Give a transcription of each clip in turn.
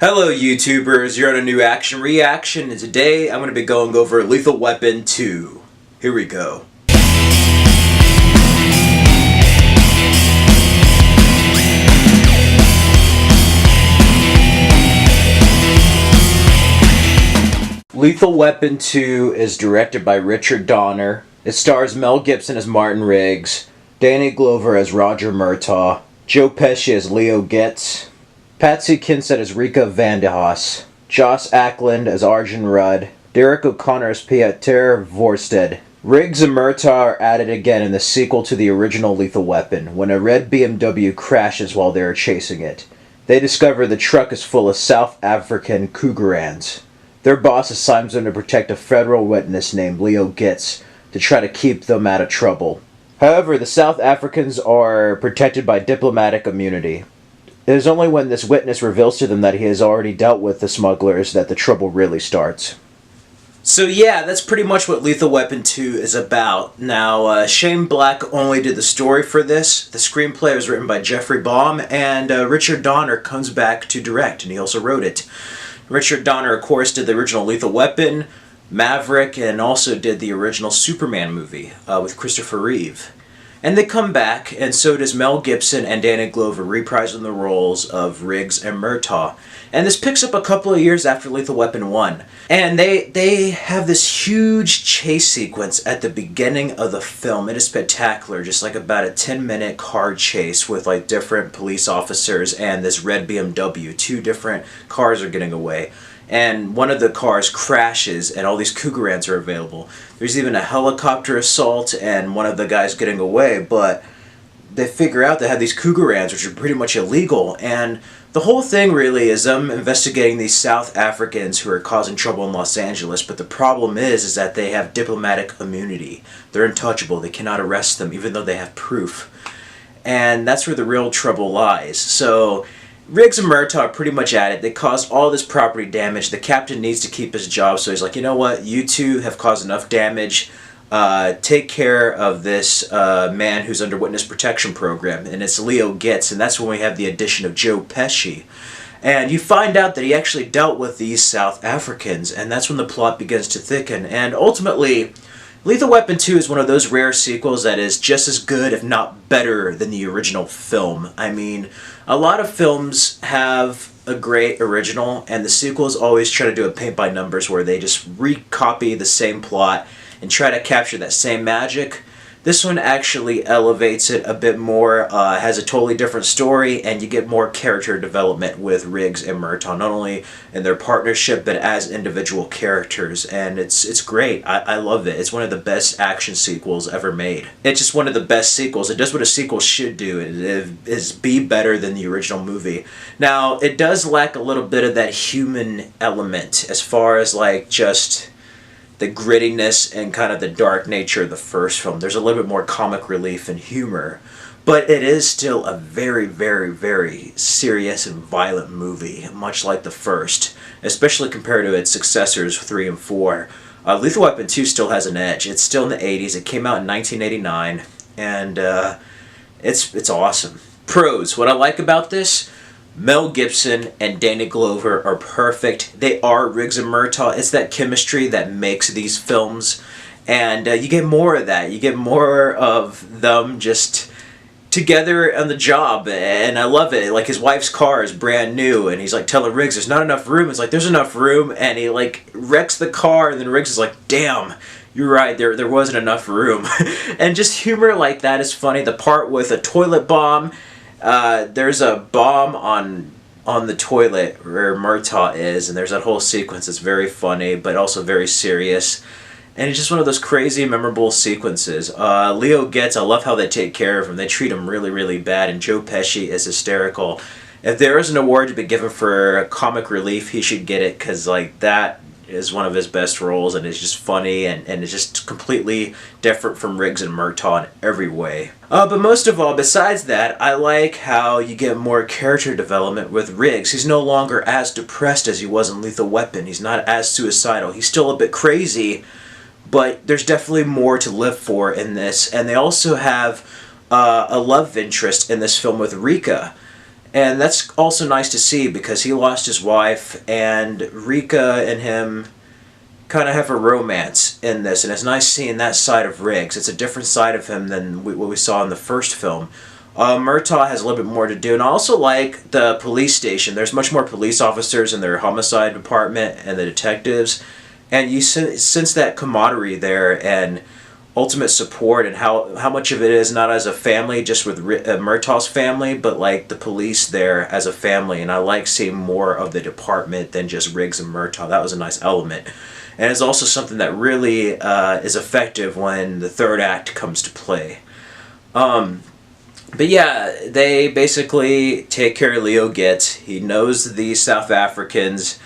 Hello YouTubers, you're on a new action reaction, and today I'm going to be going over Lethal Weapon 2. Here we go. Lethal Weapon 2 is directed by Richard Donner. It stars Mel Gibson as Martin Riggs, Danny Glover as Roger Murtaugh, Joe Pesci as Leo Getz, Patsy Kensit as Rika Vandehaas, Joss Ackland as Arjun Rudd, Derek O'Connor as Pieter Vorsted. Riggs and Murtaugh are at it again in the sequel to the original Lethal Weapon, when a red BMW crashes while they are chasing it. They discover the truck is full of South African Krugerrands. Their boss assigns them to protect a federal witness named Leo Getz to try to keep them out of trouble. However, the South Africans are protected by diplomatic immunity. It is only when this witness reveals to them that he has already dealt with the smugglers that the trouble really starts. So yeah, that's pretty much what Lethal Weapon 2 is about. Now, Shane Black only did the story for this. The screenplay was written by Jeffrey Baum, and Richard Donner comes back to direct, and he also wrote it. Richard Donner, of course, did the original Lethal Weapon, Maverick, and also did the original Superman movie with Christopher Reeve. And they come back, and so does Mel Gibson and Danny Glover, reprising the roles of Riggs and Murtaugh. And this picks up a couple of years after Lethal Weapon 1. And they have this huge chase sequence at the beginning of the film. It is spectacular, just like about a 10-minute car chase with like different police officers and this red BMW. Two different cars are getting away. And one of the cars crashes and all these Krugerrands are available. There's even a helicopter assault and one of the guys getting away, but they figure out they have these Krugerrands, which are pretty much illegal. And the whole thing really is them investigating these South Africans who are causing trouble in Los Angeles, but the problem is that they have diplomatic immunity. They're untouchable. They cannot arrest them even though they have proof. And that's where the real trouble lies. So Riggs and Murtaugh are pretty much at it. They caused all this property damage. The captain needs to keep his job, so he's like, you know what, you two have caused enough damage. Take care of this man who's under witness protection program, and it's Leo Getz, and that's when we have the addition of Joe Pesci. And you find out that he actually dealt with these South Africans, and that's when the plot begins to thicken. And ultimately, Lethal Weapon 2 is one of those rare sequels that is just as good, if not better, than the original film. I mean, a lot of films have a great original, and the sequels always try to do a paint-by-numbers where they just recopy the same plot and try to capture that same magic. This one actually elevates it a bit more, has a totally different story, and you get more character development with Riggs and Murtaugh, not only in their partnership, but as individual characters, and it's great. I love it. It's one of the best action sequels ever made. It's just one of the best sequels. It does what a sequel should do. It is be better than the original movie. Now, it does lack a little bit of that human element, as far as like just the grittiness and kind of the dark nature of the first film. There's a little bit more comic relief and humor, but it is still a very, very, very serious and violent movie, much like the first, especially compared to its successors 3 and 4. Lethal Weapon 2 still has an edge. It's still in the 80s. It came out in 1989, and it's awesome. Pros. What I like about this: Mel Gibson and Danny Glover are perfect. They are Riggs and Murtaugh. It's that chemistry that makes these films. And you get more of that. You get more of them just together on the job. And I love it. Like, his wife's car is brand new. And he's like telling Riggs, there's not enough room. It's like, there's enough room. And he like wrecks the car. And then Riggs is like, damn, you're right, there wasn't enough room. And just humor like that is funny. The part with a toilet bomb. There's a bomb on the toilet where Murtaugh is, and there's that whole sequence that's very funny, but also very serious. And it's just one of those crazy, memorable sequences. Leo Getz, I love how they take care of him. They treat him really, really bad, and Joe Pesci is hysterical. If there is an award to be given for comic relief, he should get it, because like that is one of his best roles, and it's just funny, and it's just completely different from Riggs and Murtaugh in every way. But most of all, besides that, I like how you get more character development with Riggs. He's no longer as depressed as he was in Lethal Weapon. He's not as suicidal. He's still a bit crazy, but there's definitely more to live for in this. And they also have a love interest in this film with Rika. And that's also nice to see because he lost his wife, and Rika and him kind of have a romance in this, and it's nice seeing that side of Riggs. It's a different side of him than what we saw in the first film. Murtaugh has a little bit more to do, and I also like the police station. There's much more police officers in their homicide department and the detectives, and you sense that camaraderie there and ultimate support, and how much of it is not as a family, just with Murtaugh's family, but like the police there as a family. And I like seeing more of the department than just Riggs and Murtaugh. That was a nice element. And it's also something that really is effective when the third act comes to play. But yeah, they basically take care of Leo Getz. He knows the South Africans,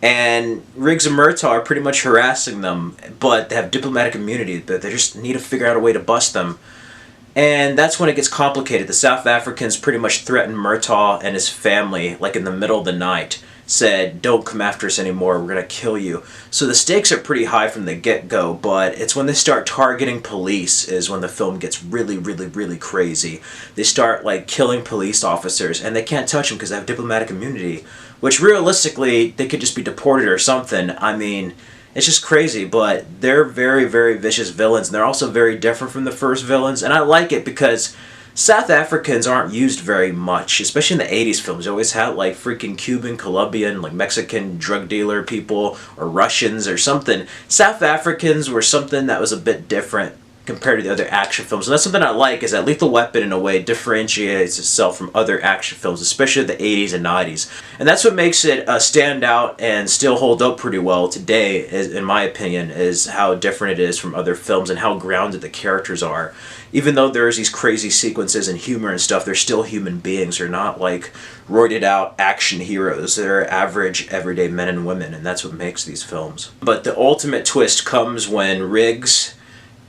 and Riggs and Murtaugh are pretty much harassing them, but they have diplomatic immunity, but they just need to figure out a way to bust them. And that's when it gets complicated. The South Africans pretty much threaten Murtaugh and his family, like in the middle of the night, said, "Don't come after us anymore, we're gonna kill you." So the stakes are pretty high from the get-go, but it's when they start targeting police is when the film gets really, really, really crazy. They start like killing police officers, and they can't touch them because they have diplomatic immunity, which realistically, they could just be deported or something. I mean, it's just crazy, but they're very, very vicious villains, and they're also very different from the first villains, and I like it because South Africans aren't used very much, especially in the 80s films. You always had like freaking Cuban, Colombian, like Mexican drug dealer people, or Russians or something. South Africans were something that was a bit different compared to the other action films. And that's something I like, is that Lethal Weapon in a way differentiates itself from other action films, especially the 80s and 90s. And that's what makes it stand out and still hold up pretty well today, in my opinion, is how different it is from other films and how grounded the characters are. Even though there's these crazy sequences and humor and stuff, they're still human beings. They're not like roided out action heroes. They're average, everyday men and women, and that's what makes these films. But the ultimate twist comes when Riggs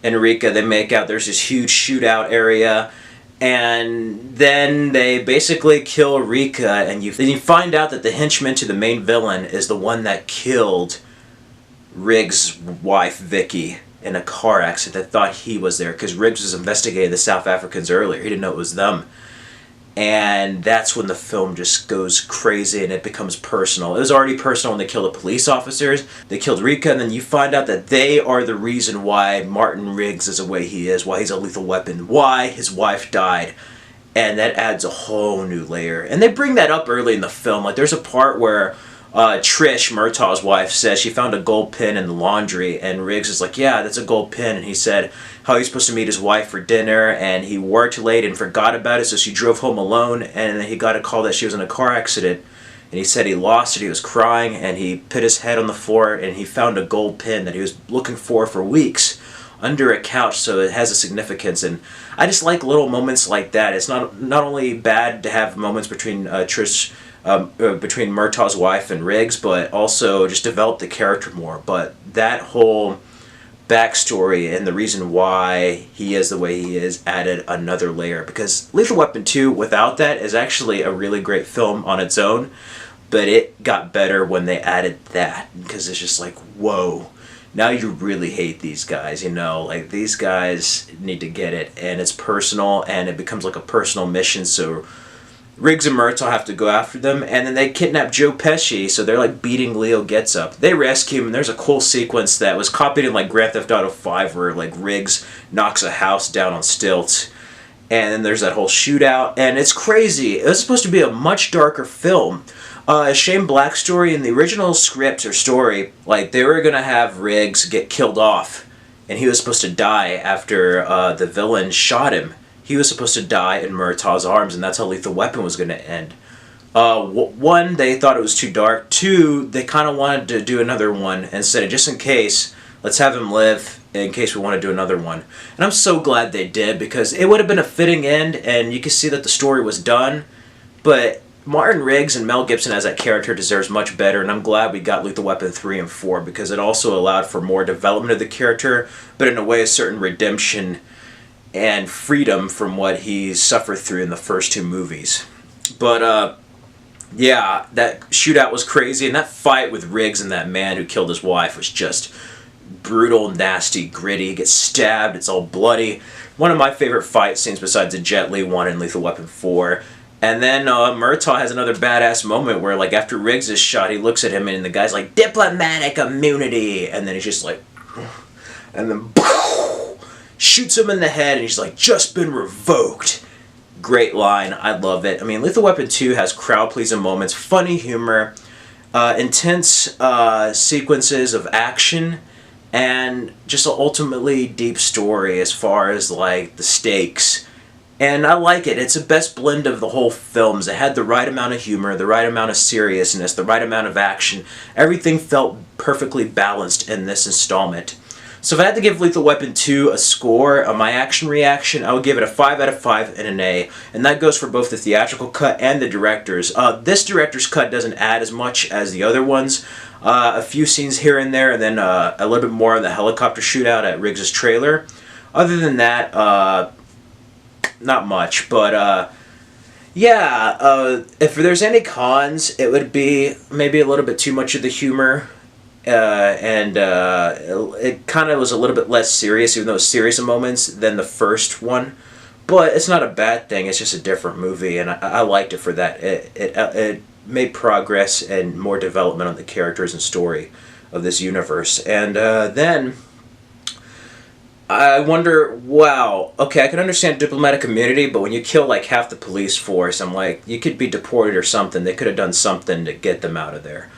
and Rika, they make out, there's this huge shootout area, and then they basically kill Rika, and then you find out that the henchman to the main villain is the one that killed Riggs' wife, Vicky, in a car accident. That thought he was there, because Riggs was investigating the South Africans earlier. He didn't know it was them. And that's when the film just goes crazy and it becomes personal. It was already personal when they killed the police officers. They killed Rika, and then you find out that they are the reason why Martin Riggs is the way he is, why he's a lethal weapon, why his wife died. And that adds a whole new layer. And they bring that up early in the film. Like, there's a part where Trish, Murtaugh's wife, says she found a gold pin in the laundry, and Riggs is like, "Yeah, that's a gold pin." And he said how he's supposed to meet his wife for dinner, and he worked late and forgot about it, so she drove home alone, and then he got a call that she was in a car accident, and he said he lost it. He was crying, and he put his head on the floor, and he found a gold pin that he was looking for weeks under a couch, so it has a significance. And I just like little moments like that. It's not only bad to have moments between between Murtaugh's wife and Riggs, but also just develop the character more. But that whole backstory and the reason why he is the way he is added another layer, because Lethal Weapon 2 without that is actually a really great film on its own, but it got better when they added that, because it's just like, whoa, now you really hate these guys, you know, like these guys need to get it, and it's personal, and it becomes like a personal mission. So Riggs and Murtaugh have to go after them, and then they kidnap Joe Pesci, so they're like beating Leo Getz up. They rescue him, and there's a cool sequence that was copied in like Grand Theft Auto 5 where like Riggs knocks a house down on stilts, and then there's that whole shootout, and it's crazy. It was supposed to be a much darker film. Shane Black's story, in the original script or story, like they were going to have Riggs get killed off, and he was supposed to die after the villain shot him. He was supposed to die in Murtaugh's arms, and that's how Lethal Weapon was going to end. One, they thought it was too dark. Two, they kind of wanted to do another one and said, just in case, let's have him live in case we want to do another one. And I'm so glad they did, because it would have been a fitting end, and you could see that the story was done. But Martin Riggs and Mel Gibson as that character deserves much better, and I'm glad we got Lethal Weapon 3 and 4, because it also allowed for more development of the character, but in a way a certain redemption and freedom from what he suffered through in the first two movies. But yeah, that shootout was crazy, and that fight with Riggs and that man who killed his wife was just brutal, nasty, gritty. He gets stabbed, it's all bloody. One of my favorite fight scenes besides the Jet Li one in Lethal Weapon 4. And then Murtaugh has another badass moment where, like, after Riggs is shot, he looks at him and the guy's like, diplomatic immunity! And then he's just like, and then shoots him in the head and he's like, just been revoked. Great line. I love it. I mean, Lethal Weapon 2 has crowd-pleasing moments, funny humor, intense sequences of action, and just an ultimately deep story as far as, like, the stakes. And I like it. It's the best blend of the whole films. It had the right amount of humor, the right amount of seriousness, the right amount of action. Everything felt perfectly balanced in this installment. So if I had to give Lethal Weapon 2 a score on my action reaction, I would give it a 5 out of 5 and an A. And that goes for both the theatrical cut and the director's. This director's cut doesn't add as much as the other ones. A few scenes here and there, and then a little bit more on the helicopter shootout at Riggs' trailer. Other than that, not much. But yeah, if there's any cons, it would be maybe a little bit too much of the humor. And it kind of was a little bit less serious, even though it was serious in moments, than the first one. But it's not a bad thing. It's just a different movie, and I liked it for that. It made progress and more development on the characters and story of this universe. And then I wonder, wow, okay, I can understand diplomatic immunity, but when you kill like half the police force, I'm like, you could be deported or something. They could have done something to get them out of there.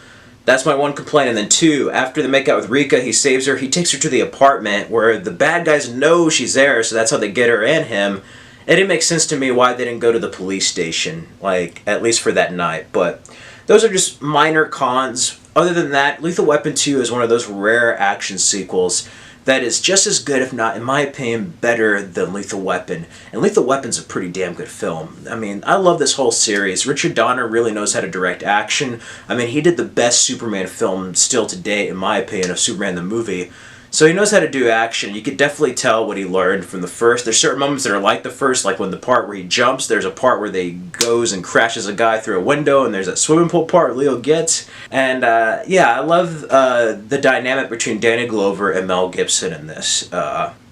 That's my one complaint. And then two, after they make out with Rika, he saves her. He takes her to the apartment where the bad guys know she's there, so that's how they get her and him. It didn't make sense to me why they didn't go to the police station, like, at least for that night. But those are just minor cons. Other than that, Lethal Weapon 2 is one of those rare action sequels that is just as good, if not, in my opinion, better than Lethal Weapon. And Lethal Weapon's a pretty damn good film. I mean, I love this whole series. Richard Donner really knows how to direct action. I mean, he did the best Superman film still to date, in my opinion, of Superman the movie. So he knows how to do action. You could definitely tell what he learned from the first. There's certain moments that are like the first, like when the part where he jumps, there's a part where they goes and crashes a guy through a window, and there's that swimming pool part Leo gets. And yeah, I love the dynamic between Danny Glover and Mel Gibson in this.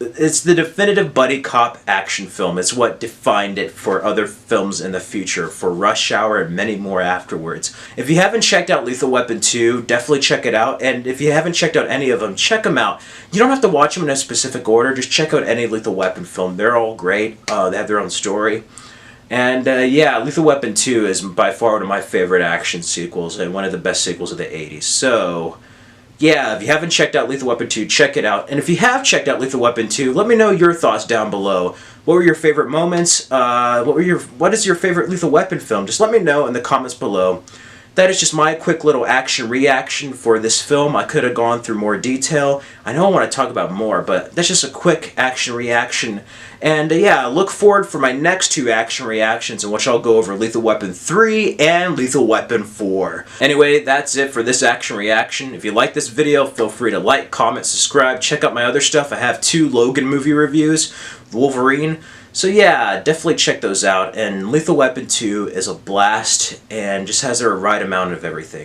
It's the definitive buddy cop action film. It's what defined it for other films in the future, for Rush Hour and many more afterwards. If you haven't checked out Lethal Weapon 2, definitely check it out. And if you haven't checked out any of them, check them out. You don't have to watch them in a specific order. Just check out any Lethal Weapon film. They're all great. They have their own story. And yeah, Lethal Weapon 2 is by far one of my favorite action sequels and one of the best sequels of the 80s. So yeah, if you haven't checked out Lethal Weapon 2, check it out. And if you have checked out Lethal Weapon 2, let me know your thoughts down below. What were your favorite moments? What is your favorite Lethal Weapon film? Just let me know in the comments below. That is just my quick little action reaction for this film. I could have gone through more detail. I know I want to talk about more, but that's just a quick action reaction. And yeah, look forward for my next two action reactions in which I'll go over Lethal Weapon 3 and Lethal Weapon 4. Anyway, that's it for this action reaction. If you like this video, feel free to like, comment, subscribe. Check out my other stuff. I have 2 Logan movie reviews, Wolverine. So yeah, definitely check those out. And Lethal Weapon 2 is a blast and just has the right amount of everything.